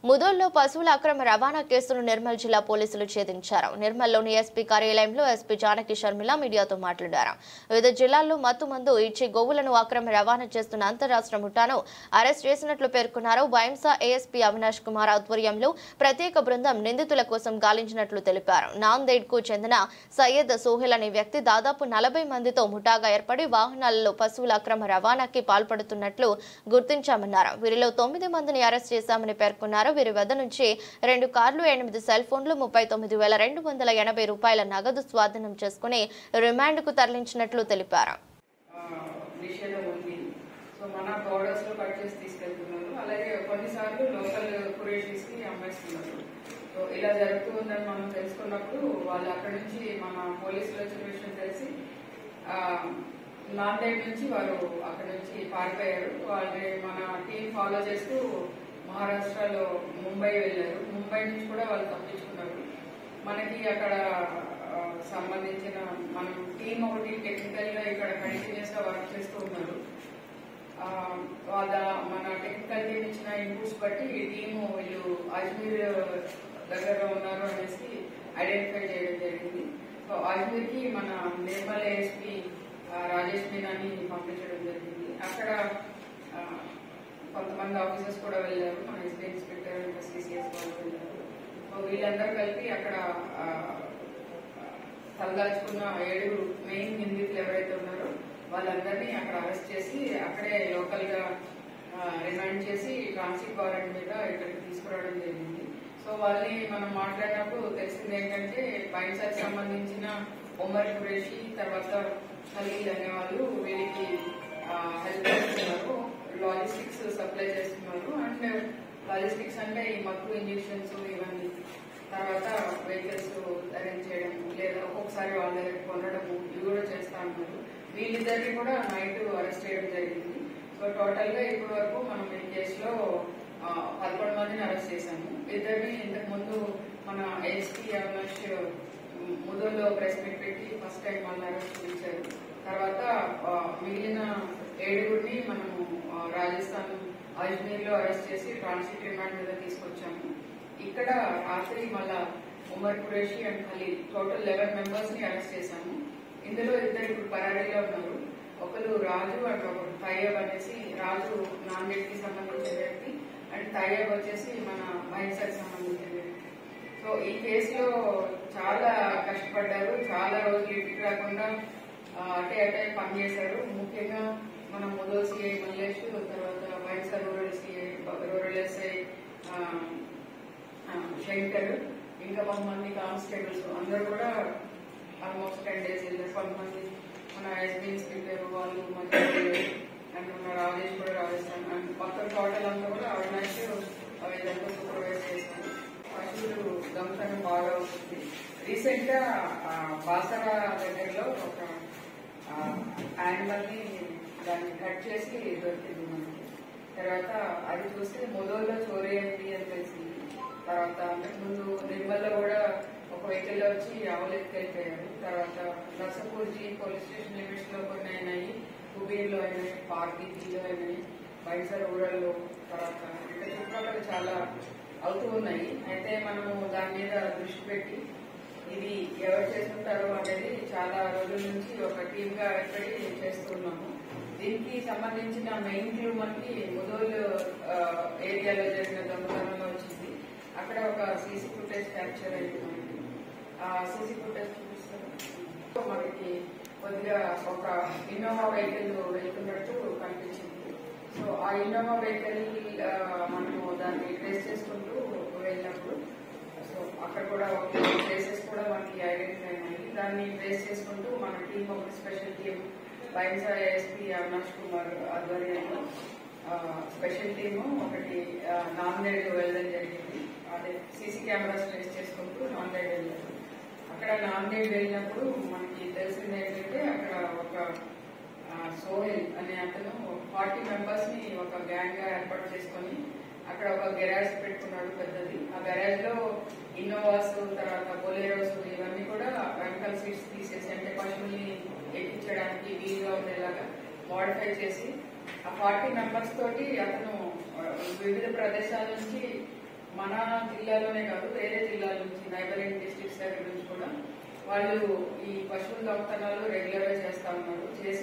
ముదోల్లో పశువుల అక్రమ రవాణా కేసును నిర్మల్ జిల్లా పోలీసులు ఛేదించారు. నిర్మల్లోని ఎస్పీ కార్యాలయంలో ఎస్పీ జానకి షర్మిల మీడియాతో మాట్లాడారు. వివిధ జిల్లాల్లో మత్తు మందు ఇచ్చి గోవులను అక్రమ రవాణా చేస్తున్న అంతరాష్ట్ర ముఠాను అరెస్ట్ చేసినట్లు పేర్కొన్నారు. బైంసా ఏఎస్పీ అవినాష్ కుమార్ ఆధ్వర్యంలో ప్రత్యేక బృందం నిందితుల కోసం గాలించినట్లు తెలిపారు. నాందేడ్ కు చెందిన సయ్యద్ సోహెల్ అనే వ్యక్తి దాదాపు 40 మందితో ముఠాగా ఏర్పడి వాహనాలలో పశువుల అక్రమ రవాణాకి పాల్పడుతున్నట్లు గుర్తించామన్నారు. వీరిలో 9 మందిని అరెస్ట్ చేశామని పేర్కొన్నారు. వీరి వద్ద నుంచి 2 కార్లు, 8 సెల్ ఫోన్లు, 39,280 రూపాయల నగదు స్వాధీనం చేసుకుని రిమాండ్ కు తరలించినట్లు తెలిపారు. ఇలా జరుగుతుందని మనం తెలుసుకున్నప్పుడు వాళ్ళు అక్కడి నుంచి మన పోలీసులు వచ్చిన విషయం తెలిసి నాందేడ్ నుంచి వారు అక్కడి నుంచి పారిపోయారు. వాళ్ళు మన టీం ఫాలో చేస్తూ మహారాష్ట్రలో ముంబై వెళ్ళారు. ముంబై నుంచి కూడా వాళ్ళు తప్పించుకున్నారు. మనకి అక్కడ సంబంధించిన మనం టీం ఒకటి టెక్నికల్ గా ఇక్కడ కంటిన్యూస్ గా వర్క్ చేస్తూ ఉన్నారు. మన టెక్నికల్ టీం ఇచ్చిన ఇన్పుట్స్ బట్టి ఈ టీము వీళ్ళు అజ్మీర్ దగ్గరలో ఉన్నారు అనేసి ఐడెంటిఫై చేయడం జరిగింది. సో అజ్మీర్ కి మన నిర్మల్ ఏఎస్పీ రాజేష్ మీనాని పంపించడం జరిగింది. అక్కడ కొంతమంది ఆఫీసర్స్ కూడా వెళ్ళారు. మన ఎస్పీ ఇన్స్పెక్టర్ సిసిఎస్ వాళ్ళు వెళ్ళారు. సో వీళ్ళందరూ కలిపి అక్కడ తలదాచుకున్న 7 మెయిన్ నిందితులు ఎవరైతే ఉన్నారో వాళ్ళందరినీ అక్కడ అరెస్ట్ చేసి అక్కడే లోకల్ గా రిమాండ్ చేసి ట్రాన్సిట్ వారెంట్ మీద ఇక్కడికి తీసుకురావడం జరిగింది. సో వాళ్ళని మనం మాట్లాడినప్పుడు తెలిసింది ఏంటంటే బైంసాకి సంబంధించిన ఉమర్ ఖురేషి తర్వాత ఖలీల్ అనే వాళ్ళు వీరికి హెల్ప్ చేస్తున్నారు, లాజిస్టిక్స్ సప్లై చేస్తున్నారు. అండ్ లాజిస్టిక్స్ అంటే ఈ మత్తు ఇంజెక్షన్స్ ఇవన్నీ, తర్వాత వెహికల్స్ అరేంజ్ చేయడం లేదా ఒక్కొక్కసారి వాళ్ళ దగ్గర కొనడము ఇవి కూడా చేస్తా ఉన్నారు. వీళ్ళిద్దరిని కూడా నైట్ అరెస్ట్ చేయడం జరిగింది. సో టోటల్ గా ఇప్పటి వరకు మనం ఈ కేసులో 11 మందిని అరెస్ట్ చేశాము. ఇద్దరిని ఇంతకు ముందు మన ఏఎస్పీ అవినాష్ ముదోల్లో ప్రెస్ మీట్ పెట్టి ఫస్ట్ టైం వాళ్ళని అరెస్ట్ చేశారు. తర్వాత మిగిలిన 7గురిని మనము రాజస్థాన్ అజ్మీర్ లో అరెస్ట్ చేసి ట్రాన్సిట్ రిమాండ్ మీద తీసుకొచ్చాము. ఇక్కడ రాత్రి మళ్ళా Umar Qureshi and Khalil total 11 members ని అరెస్ట్ చేశాము. ఇందులో ఇద్దరు ఇప్పుడు పరారీలో ఉన్నారు. ఒకరు రాజు అండ్ ఒకరు తయ్యబ్ అనేసి, రాజు నాందేడ్ కి సంబంధించిన వ్యక్తి అండ్ తయ్యబ్ వచ్చేసి మన బైంసాకి సంబంధించిన వ్యక్తి. సో ఈ కేసులో చాలా కష్టపడ్డారు. చాలా రోజులు ఇంటికి రాకుండా అటే పనిచేశారు. ముఖ్యంగా మన ముదోల్ సిఐ మల్లేష్, తర్వాత బైంసా రూరల్ ఎస్ఐ శంకర్, ఇంకా కొంతమంది కానిస్టేబుల్స్ అందరూ కూడా ఆల్మోస్ట్ 10 days వెళ్ళారు. కొంతమంది మన ఎస్పీ ఇన్స్పెక్టర్ వాళ్ళు అండ్ మన రాజేష్ కూడా రాజస్థాన్ అండ్ మొత్తం టోటల్ అంతా కూడా అవినాష్ ఇదంతా సూపర్వైజ్ చేశారు. పశువులు దొంగతనం బాగా అవుతుంది. రీసెంట్ గా బాసరా దగ్గరలో ఒక యానిమల్ ని దాన్ని కట్ చేసి దొరికింది మనకి. తర్వాత అది చూస్తే ముదోల్లో చోరీ అయింది అని తెలిసింది. తర్వాత అంతకుముందు నిర్మల్లో కూడా ఒక వెహికల్ లో వచ్చి ఆవులు ఎత్తుకెళ్ళిపోయారు. తర్వాత నర్సపూర్జీ పోలీస్ స్టేషన్ లిమిట్స్ లో కొన్ని అయినాయి, కుబీర్లో అయినాయి, పార్టీలో అయినాయి, బైంసా రూరల్ లో, తర్వాత ఇంకా చుట్టుపక్కల చాలా అవుతూ ఉన్నాయి. అయితే మనము దాని మీద దృష్టి పెట్టి ఇది ఎవరు చేస్తుంటారో అనేది చాలా రోజుల నుంచి ఒక టీమ్ గా ఏర్పడి చేస్తున్నాము. దీనికి సంబంధించిన మెయిన్ క్లూ మనకి ముదోల్ ఏరియాలో జరిగిన దొంగతనంలో వచ్చింది. అక్కడ ఒక సీసీ ఫుటేజ్ క్యాప్చర్ అయింది. మనకి ఆ సీసీ ఫుటేజ్ చూపిస్తారు. మనకి కొద్దిగా ఒక ఇన్నోవా వెహికల్ వెళ్తున్నట్టు కనిపించింది. సో ఆ ఇన్నోవా వెహికల్ మనము దాన్ని ట్రేస్ చేసుకుంటూ వెళ్ళినప్పుడు సో అక్కడ కూడా ప్లేసెస్ కూడా మనకి ఐడెంటిఫై అయినాయి. దాన్ని ట్రేస్ చేసుకుంటూ మన టీం ఒక special team Bhainsa ASP Avinash Kumar ఆధ్వర్యంలో స్పెషల్ టీము ఒకటి నాందేడ్ వెళ్ళడం జరిగింది. అదే సీసీ కెమెరాస్ ట్రేస్ చేసుకుంటూ నాందేడ్ వెళ్ళారు. అక్కడ నాందేడ్ వెళ్ళినప్పుడు మనకి తెలిసింది ఏంటంటే అక్కడ ఒక సోహెల్ అనే అతను 40 మెంబర్స్ ని ఒక గ్యాంగ్ గా ఏర్పాటు చేసుకుని అక్కడ ఒక గెరాజ్ పెట్టుకున్నాడు పెద్దది. ఆ గెరాజ్ లో ఇన్నోవాస్, తర్వాత బొలేరోస్ ఇవన్నీ కూడా వెనకాల సీట్స్ తీసేసి అంటే పశువుల్ని ఎక్కించడానికి వీలుగా ఉండేలాగా మోడిఫై చేసి ఆ 40 మెంబర్స్ తోటి అతను వివిధ ప్రదేశాల నుంచి మన మన జిల్లాలోనే కాదు వేరే జిల్లాల నుంచి నైబరింగ్ డిస్ట్రిక్ట్స్ దగ్గర నుంచి కూడా వాళ్ళు ఈ పశువుల దొంగతనాలు రెగ్యులర్ గా చేస్తా ఉన్నారు. చేసి